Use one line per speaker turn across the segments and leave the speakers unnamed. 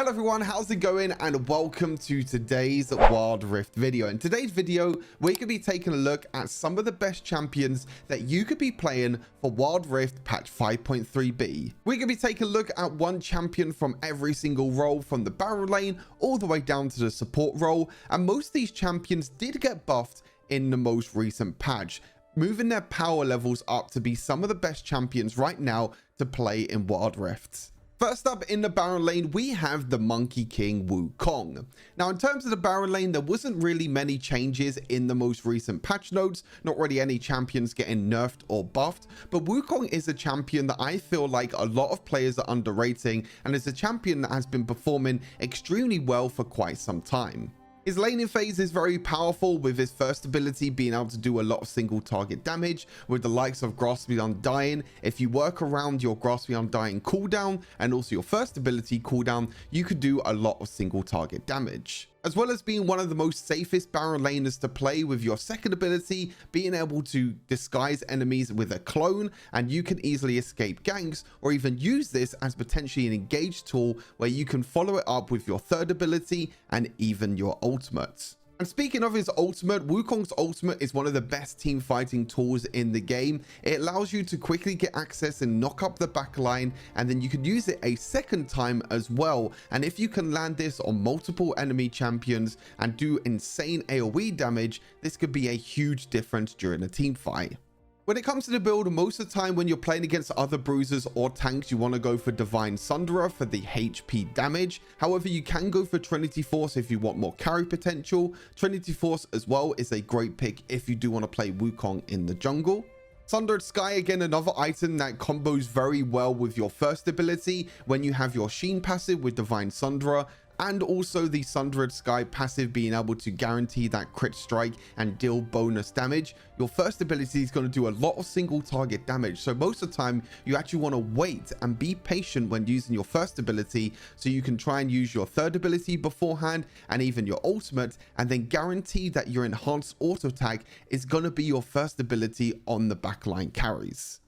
Hello everyone, how's it going? And welcome to today's Wild Rift video. In today's video, we're going to be taking a look at some of the best champions that you could be playing for Wild Rift patch 5.3b. We're going to be taking a look at one champion from every single role, from the Baron lane all the way down to the support role. And most of these champions did get buffed in the most recent patch, moving their power levels up to be some of the best champions right now to play in Wild Rift. First up in the Baron lane, we have the Monkey King Wukong. Now, in terms of the Baron lane, there wasn't really many changes in the most recent patch notes, not really any champions getting nerfed or buffed, but Wukong is a champion that I feel like a lot of players are underrating, and is a champion that has been performing extremely well for quite some time. His laning phase is very powerful, with his first ability being able to do a lot of single target damage with the likes of Grasp the Undying. If you work around your Grasp the Undying cooldown and also your first ability cooldown, you could do a lot of single target damage. As well as being one of the most safest Baron laners to play, with your second ability being able to disguise enemies with a clone, and you can easily escape ganks, or even use this as potentially an engaged tool where you can follow it up with your third ability and even your ultimate. And speaking of his ultimate, Wukong's ultimate is one of the best team fighting tools in the game. It allows you to quickly get access and knock up the back line, and then you can use it a second time as well. And if you can land this on multiple enemy champions and do insane AoE damage, this could be a huge difference during a team fight. When it comes to the build, most of the time when you're playing against other bruisers or tanks, you want to go for Divine Sunderer for the HP damage. However, you can go for Trinity Force if you want more carry potential. Trinity Force as well is a great pick if you do want to play Wukong in the jungle. Sundered Sky, again, another item that combos very well with your first ability when you have your Sheen passive with Divine Sunderer, and also the Sundered Sky passive being able to guarantee that crit strike and deal bonus damage. Your first ability is going to do a lot of single target damage, so most of the time you actually want to wait and be patient when using your first ability, so you can try and use your third ability beforehand and even your ultimate, and then guarantee that your enhanced auto attack is going to be your first ability on the backline carries.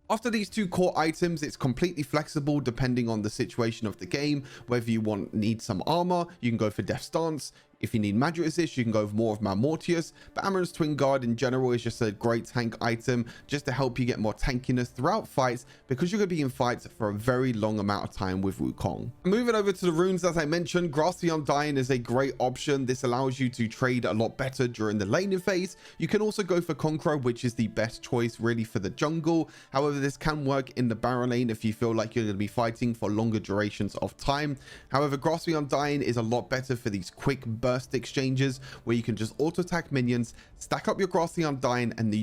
After these two core items, it's completely flexible depending on the situation of the game. Whether you need some armor, you can go for Death Stance. If you need magic resist, you can go for more of Malmortius. But Amaranth's Twin Guard in general is just a great tank item, just to help you get more tankiness throughout fights, because you're going to be in fights for a very long amount of time with Wukong. Moving over to the runes, as I mentioned, Grasp the Undying is a great option. This allows you to trade a lot better during the laning phase. You can also go for Conqueror, which is the best choice really for the jungle. However, this can work in the Baron lane if you feel like you're going to be fighting for longer durations of time. However, Grasp the Undying is a lot better for these quick burst exchanges where you can just auto attack minions, stack up your Grasp the Undying, and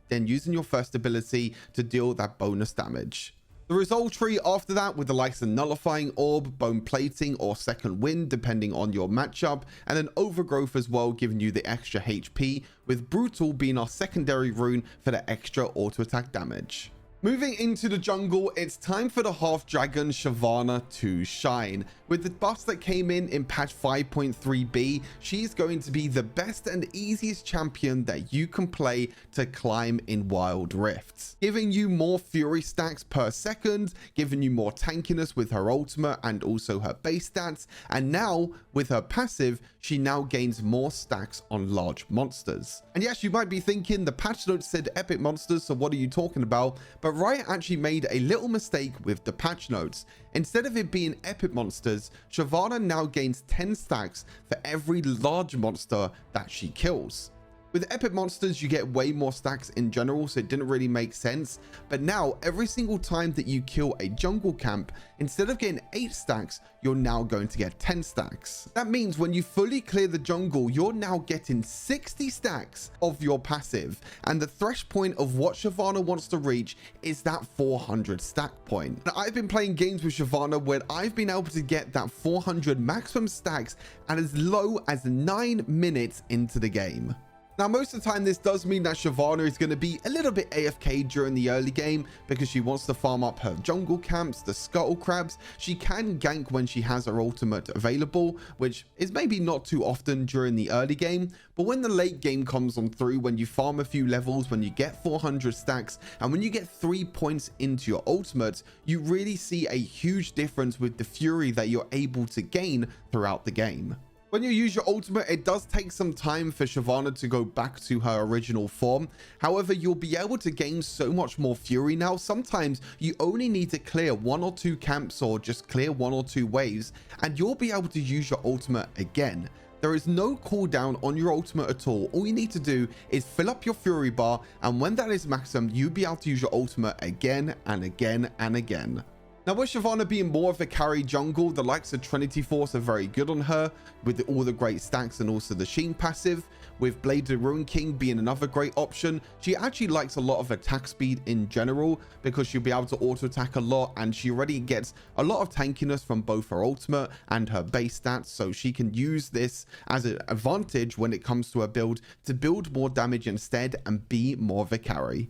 then using your first ability to deal that bonus damage. The Resolve tree after that, with the likes of Nullifying Orb, Bone Plating, or Second Wind depending on your matchup, and then Overgrowth as well, giving you the extra HP, with Brutal being our secondary rune for the extra auto attack damage. Moving into the jungle, it's time for the Half Dragon Shyvana to shine. With the buffs that came in patch 5.3b, she's going to be the best and easiest champion that you can play to climb in Wild Rifts, giving you more fury stacks per second, giving you more tankiness with her ultimate and also her base stats, and now with her passive, she now gains more stacks on large monsters. And yes, you might be thinking the patch notes said epic monsters, so what are you talking about? But Riot actually made a little mistake with the patch notes. Instead of it being epic monsters, Shyvana now gains 10 stacks for every large monster that she kills. With epic monsters, you get way more stacks in general, so it didn't really make sense. But now, every single time that you kill a jungle camp, instead of getting 8 stacks, you're now going to get 10 stacks. That means when you fully clear the jungle, you're now getting 60 stacks of your passive. And the thresh point of what Shyvana wants to reach is that 400 stack point. Now, I've been playing games with Shyvana where I've been able to get that 400 maximum stacks at as low as 9 minutes into the game. Now, most of the time, this does mean that Shyvana is going to be a little bit AFK during the early game because she wants to farm up her jungle camps, the scuttle crabs. She can gank when she has her ultimate available, which is maybe not too often during the early game. But when the late game comes on through, when you farm a few levels, when you get 400 stacks, and when you get 3 points into your ultimate, you really see a huge difference with the fury that you're able to gain throughout the game. When you use your ultimate, it does take some time for Shyvana to go back to her original form. However, you'll be able to gain so much more fury now. Sometimes you only need to clear 1 or 2 camps or just clear 1 or 2 waves, and you'll be able to use your ultimate again. There is no cooldown on your ultimate at all. All you need to do is fill up your fury bar, and when that is maximum, you'll be able to use your ultimate again and again and again. Now, with Shyvana being more of a carry jungle, the likes of Trinity Force are very good on her with all the great stacks and also the Sheen passive. With Blade of the Ruin King being another great option, she actually likes a lot of attack speed in general because she'll be able to auto attack a lot, and she already gets a lot of tankiness from both her ultimate and her base stats, so she can use this as an advantage when it comes to her build to build more damage instead and be more of a carry.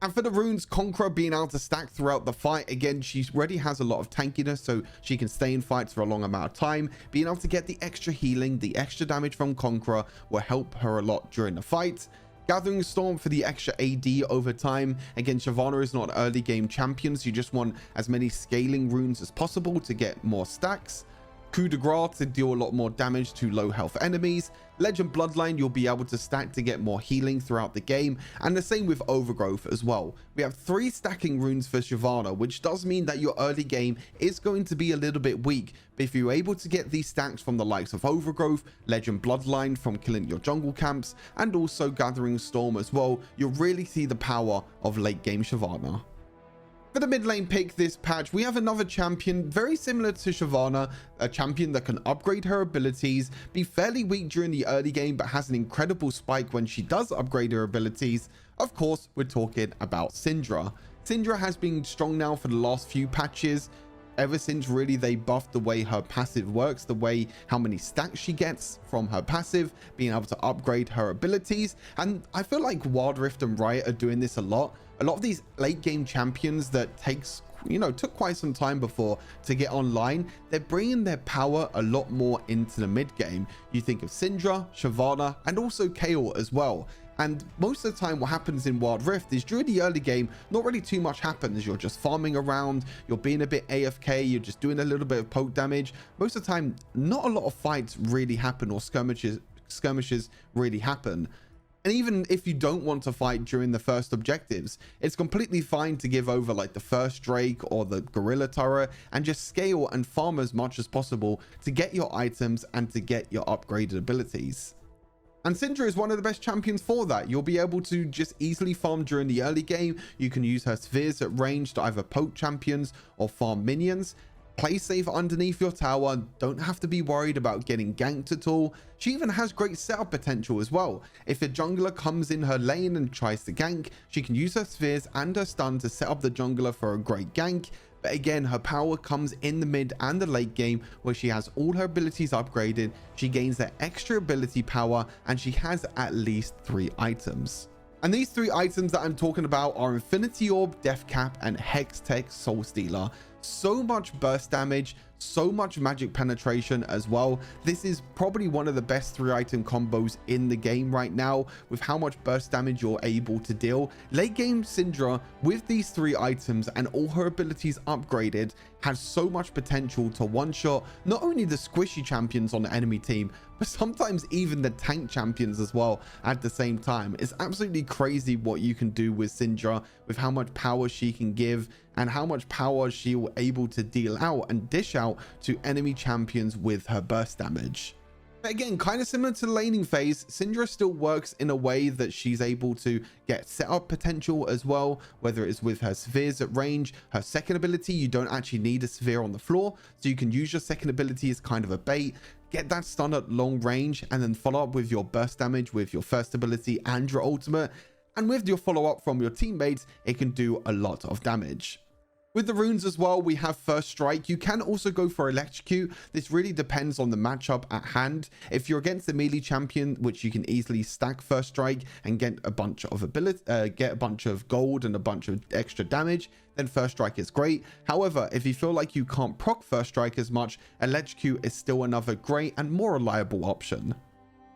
And for the runes, Conqueror being able to stack throughout the fight, again, she already has a lot of tankiness, so she can stay in fights for a long amount of time. Being able to get the extra healing, the extra damage from Conqueror will help her a lot during the fight. Gathering Storm for the extra AD over time. Again, Shyvana is not an early game champion, so you just want as many scaling runes as possible to get more stacks. Coup de Grace to deal a lot more damage to low health enemies. Legend Bloodline, you'll be able to stack to get more healing throughout the game, and the same with Overgrowth as well. We have 3 stacking runes for Shyvana, which does mean that your early game is going to be a little bit weak, but if you're able to get these stacks from the likes of Overgrowth, Legend Bloodline from killing your jungle camps, and also Gathering Storm as well, you'll really see the power of late game Shyvana. For the mid lane pick this patch, we have another champion very similar to Shyvana, a champion that can upgrade her abilities, be fairly weak during the early game, but has an incredible spike when she does upgrade her abilities. Of course, we're talking about Syndra. Syndra has been strong now for the last few patches, ever since really they buffed the way her passive works, the way how many stacks she gets from her passive, being able to upgrade her abilities. And I feel like Wild Rift and Riot are doing this a lot. A lot of these late game champions that took quite some time before to get online, they're bringing their power a lot more into the mid game. You think of Syndra, Shyvana, and also Kayle as well. And most of the time what happens in Wild Rift is during the early game, not really too much happens. You're just farming around, you're being a bit AFK, you're just doing a little bit of poke damage. Most of the time, not a lot of fights really happen or skirmishes really happen. And even if you don't want to fight during the first objectives, it's completely fine to give over like the first Drake or the Gorilla Turret and just scale and farm as much as possible to get your items and to get your upgraded abilities. And Syndra is one of the best champions for that. You'll be able to just easily farm during the early game. You can use her spheres at range to either poke champions or farm minions. Play safe underneath your tower, don't have to be worried about getting ganked at all. She even has great setup potential as well. If a jungler comes in her lane and tries to gank, she can use her spheres and her stun to set up the jungler for a great gank. But again, her power comes in the mid and the late game where she has all her abilities upgraded, she gains that extra ability power, and she has at least 3 items. And these 3 items that I'm talking about are Infinity Orb, Death Cap, and Hextech Soul Stealer. So much burst damage, so much magic penetration as well. This is probably one of the best 3 item combos in the game right now with how much burst damage you're able to deal. Late game Syndra with these 3 items and all her abilities upgraded has so much potential to one-shot not only the squishy champions on the enemy team, but sometimes even the tank champions as well at the same time. It's absolutely crazy what you can do with Syndra, with how much power she can give and how much power she will able to deal out and dish out to enemy champions with her burst damage. Again, kind of similar to the laning phase, Syndra still works in a way that she's able to get setup potential as well, whether it's with her spheres at range. Her second ability, you don't actually need a sphere on the floor, so you can use your second ability as kind of a bait, get that stun at long range, and then follow up with your burst damage with your first ability and your ultimate. And with your follow-up from your teammates, it can do a lot of damage. With the runes as well, we have First Strike. You can also go for Electrocute. This really depends on the matchup at hand. If you're against the melee champion, which you can easily stack First Strike and get a bunch of ability, get a bunch of gold and a bunch of extra damage, then First Strike is great. However, if you feel like you can't proc First Strike as much, Electrocute is still another great and more reliable option.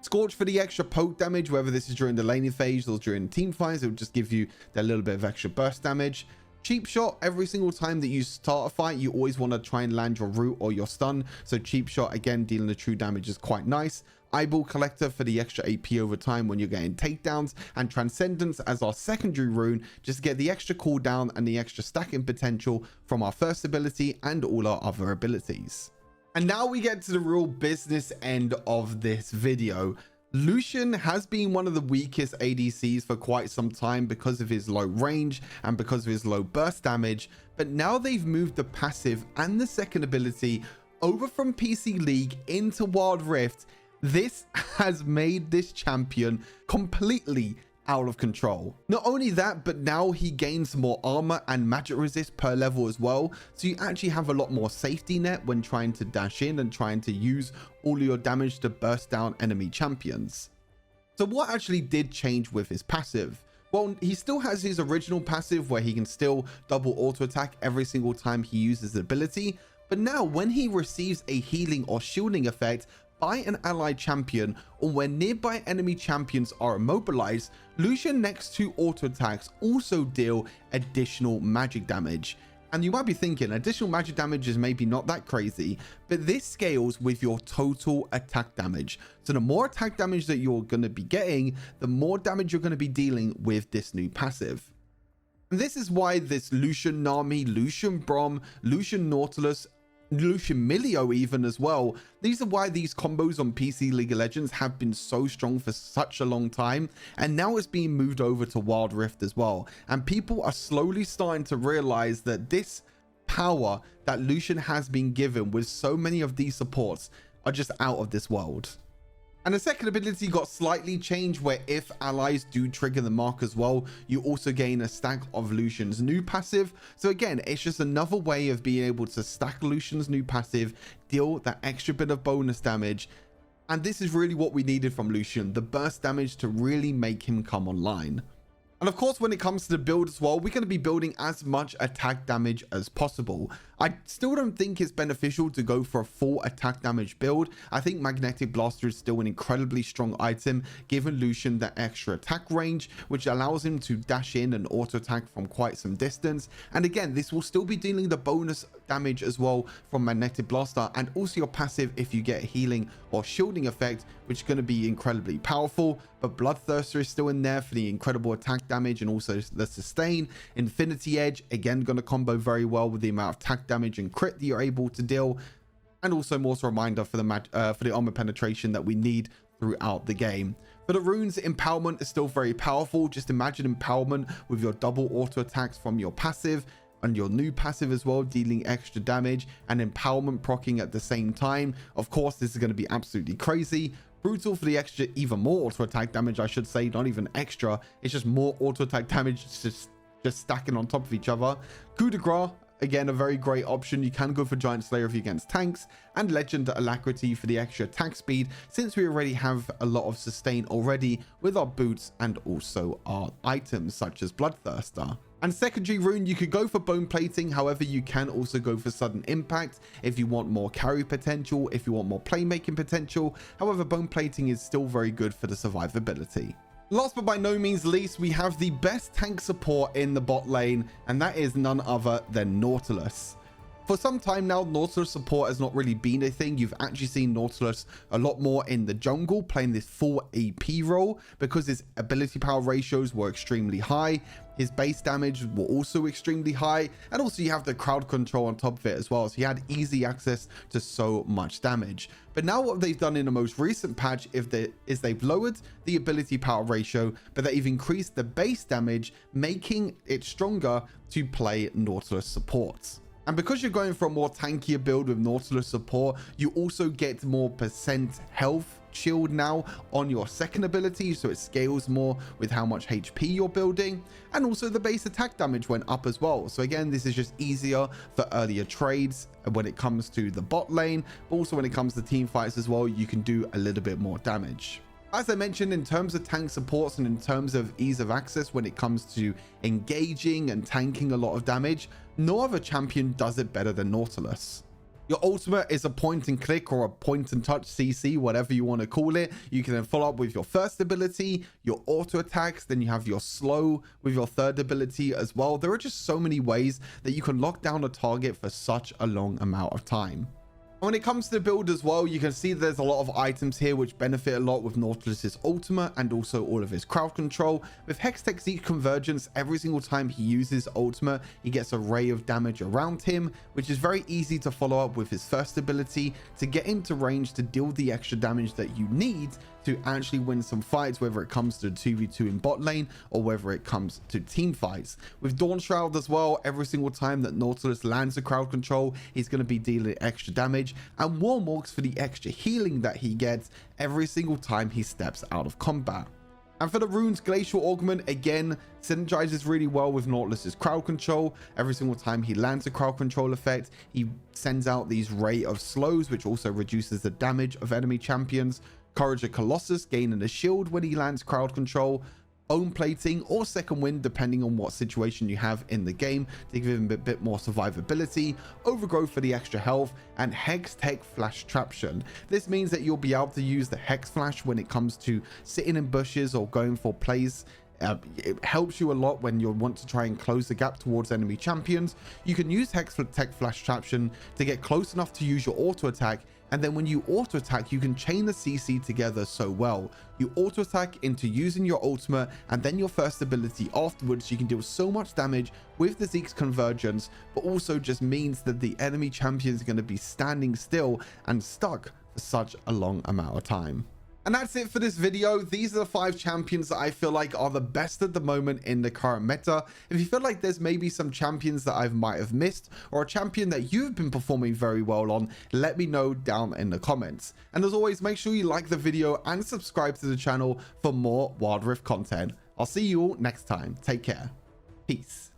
Scorch for the extra poke damage, whether this is during the laning phase or during team fights, it will just give you that little bit of extra burst damage. Cheap Shot, every single time that you start a fight, you always want to try and land your root or your stun. So Cheap Shot, again, dealing the true damage is quite nice. Eyeball Collector for the extra AP over time when you're getting takedowns. And Transcendence as our secondary rune, just to get the extra cooldown and the extra stacking potential from our first ability and all our other abilities. And now we get to the real business end of this video. Lucian has been one of the weakest ADCs for quite some time because of his low range and because of his low burst damage, but now they've moved the passive and the second ability over from PC League into Wild Rift. This has made this champion completely out of control. Not only that, but now he gains more armor and magic resist per level as well, so you actually have a lot more safety net when trying to dash in and trying to use all your damage to burst down enemy champions. So what actually did change with his passive? Well, he still has his original passive where he can still double auto attack every single time he uses the ability, but now when he receives a healing or shielding effect by an allied champion, or when nearby enemy champions are immobilized, Lucian next to auto attacks also deal additional magic damage. And you might be thinking additional magic damage is maybe not that crazy, but this scales with your total attack damage. So the more attack damage that you're going to be getting, the more damage you're going to be dealing with this new passive. And this is why this Lucian Nami, Lucian Braum, Lucian Nautilus, Lucian Milio even as well, these are why these combos on PC League of Legends have been so strong for such a long time, and now it's being moved over to Wild Rift as well, and people are slowly starting to realize that this power that Lucian has been given with so many of these supports are just out of this world. And the second ability got slightly changed, where if allies do trigger the mark as well, you also gain a stack of Lucian's new passive. So again, it's just another way of being able to stack Lucian's new passive, deal that extra bit of bonus damage. And this is really what we needed from Lucian, the burst damage to really make him come online. And of course, when it comes to the build as well, we're going to be building as much attack damage as possible. I still don't think it's beneficial to go for a full attack damage build. I think Magnetic Blaster is still an incredibly strong item, giving Lucian that extra attack range, which allows him to dash in and auto attack from quite some distance. And again, this will still be dealing the bonus damage as well from Magnetic Blaster, and also your passive if you get a healing or shielding effect, which is going to be incredibly powerful. But Bloodthirster is still in there for the incredible attack damage and also the sustain. Infinity Edge, again, going to combo very well with the amount of attack damage and crit that you're able to deal. And also Mortal Reminder for the armor penetration that we need throughout the game. For the runes, Empowerment is still very powerful. Just imagine Empowerment with your double auto attacks from your passive and your new passive as well, dealing extra damage, and Empowerment proccing at the same time. Of course, this is going to be absolutely crazy. Brutal for the extra, even more auto attack damage, I should say, not even extra, it's just more auto attack damage, just stacking on top of each other. Coup de grace, again, a very great option. You can go for Giant Slayer if you're against tanks, and Legend Alacrity for the extra attack speed, since we already have a lot of sustain already with our boots and also our items such as Bloodthirster. And secondary rune, you could go for Bone Plating. However, you can also go for Sudden Impact if you want more carry potential, if you want more playmaking potential. However, Bone Plating is still very good for the survivability. Last but by no means least, we have the best tank support in the bot lane, and that is none other than Nautilus. For some time now, Nautilus support has not really been a thing. You've actually seen Nautilus a lot more in the jungle, playing this full AP role because his ability power ratios were extremely high. His base damage were also extremely high, and also you have the crowd control on top of it as well, so he had easy access to so much damage. But now what they've done in the most recent patch is they've lowered the ability power ratio, but they've increased the base damage, making it stronger to play Nautilus supports. And because you're going for a more tankier build with Nautilus support, you also get more percent health shield now on your second ability, so it scales more with how much HP you're building. And also the base attack damage went up as well. So again, this is just easier for earlier trades when it comes to the bot lane, but also when it comes to team fights as well, you can do a little bit more damage. As I mentioned, in terms of tank supports and in terms of ease of access when it comes to engaging and tanking a lot of damage, no other champion does it better than Nautilus. Your ultimate is a point and click or a point and touch CC, whatever you want to call it. You can then follow up with your first ability, your auto attacks, then you have your slow with your third ability as well. There are just so many ways that you can lock down a target for such a long amount of time. When it comes to the build as well, you can see there's a lot of items here which benefit a lot with Nautilus's ultimate and also all of his crowd control. With Hextech Zeke Convergence, every single time he uses ultimate, he gets a ray of damage around him, which is very easy to follow up with his first ability to get into range to deal the extra damage that you need to actually win some fights, whether it comes to 2v2 in bot lane or whether it comes to team fights. With Dawn Shroud as well, every single time that Nautilus lands a crowd control, he's going to be dealing extra damage, and Warmorks for the extra healing that he gets every single time he steps out of combat. And for the runes, Glacial Augment, again, synergizes really well with Nautilus's crowd control. Every single time he lands a crowd control effect, he sends out these ray of slows, which also reduces the damage of enemy champions. Courage of Colossus, gaining a shield when he lands crowd control. Bone Plating or Second Wind, depending on what situation you have in the game, to give him a bit more survivability. Overgrowth for the extra health, and Hextech Flash Traption. This means that you'll be able to use the Hex Flash when it comes to sitting in bushes or going for plays. It helps you a lot when you want to try and close the gap towards enemy champions. You can use Hextech Flash Traption to get close enough to use your auto attack, and then when you auto attack, you can chain the CC together so well. You auto attack into using your ultimate and then your first ability afterwards. You can deal so much damage with the Zeke's Convergence, but also just means that the enemy champions are going to be standing still and stuck for such a long amount of time. And that's it for this video. These are the 5 champions that I feel like are the best at the moment in the current meta. If you feel like there's maybe some champions that I might have missed, or a champion that you've been performing very well on, let me know down in the comments. And as always, make sure you like the video and subscribe to the channel for more Wild Rift content. I'll see you all next time. Take care. Peace.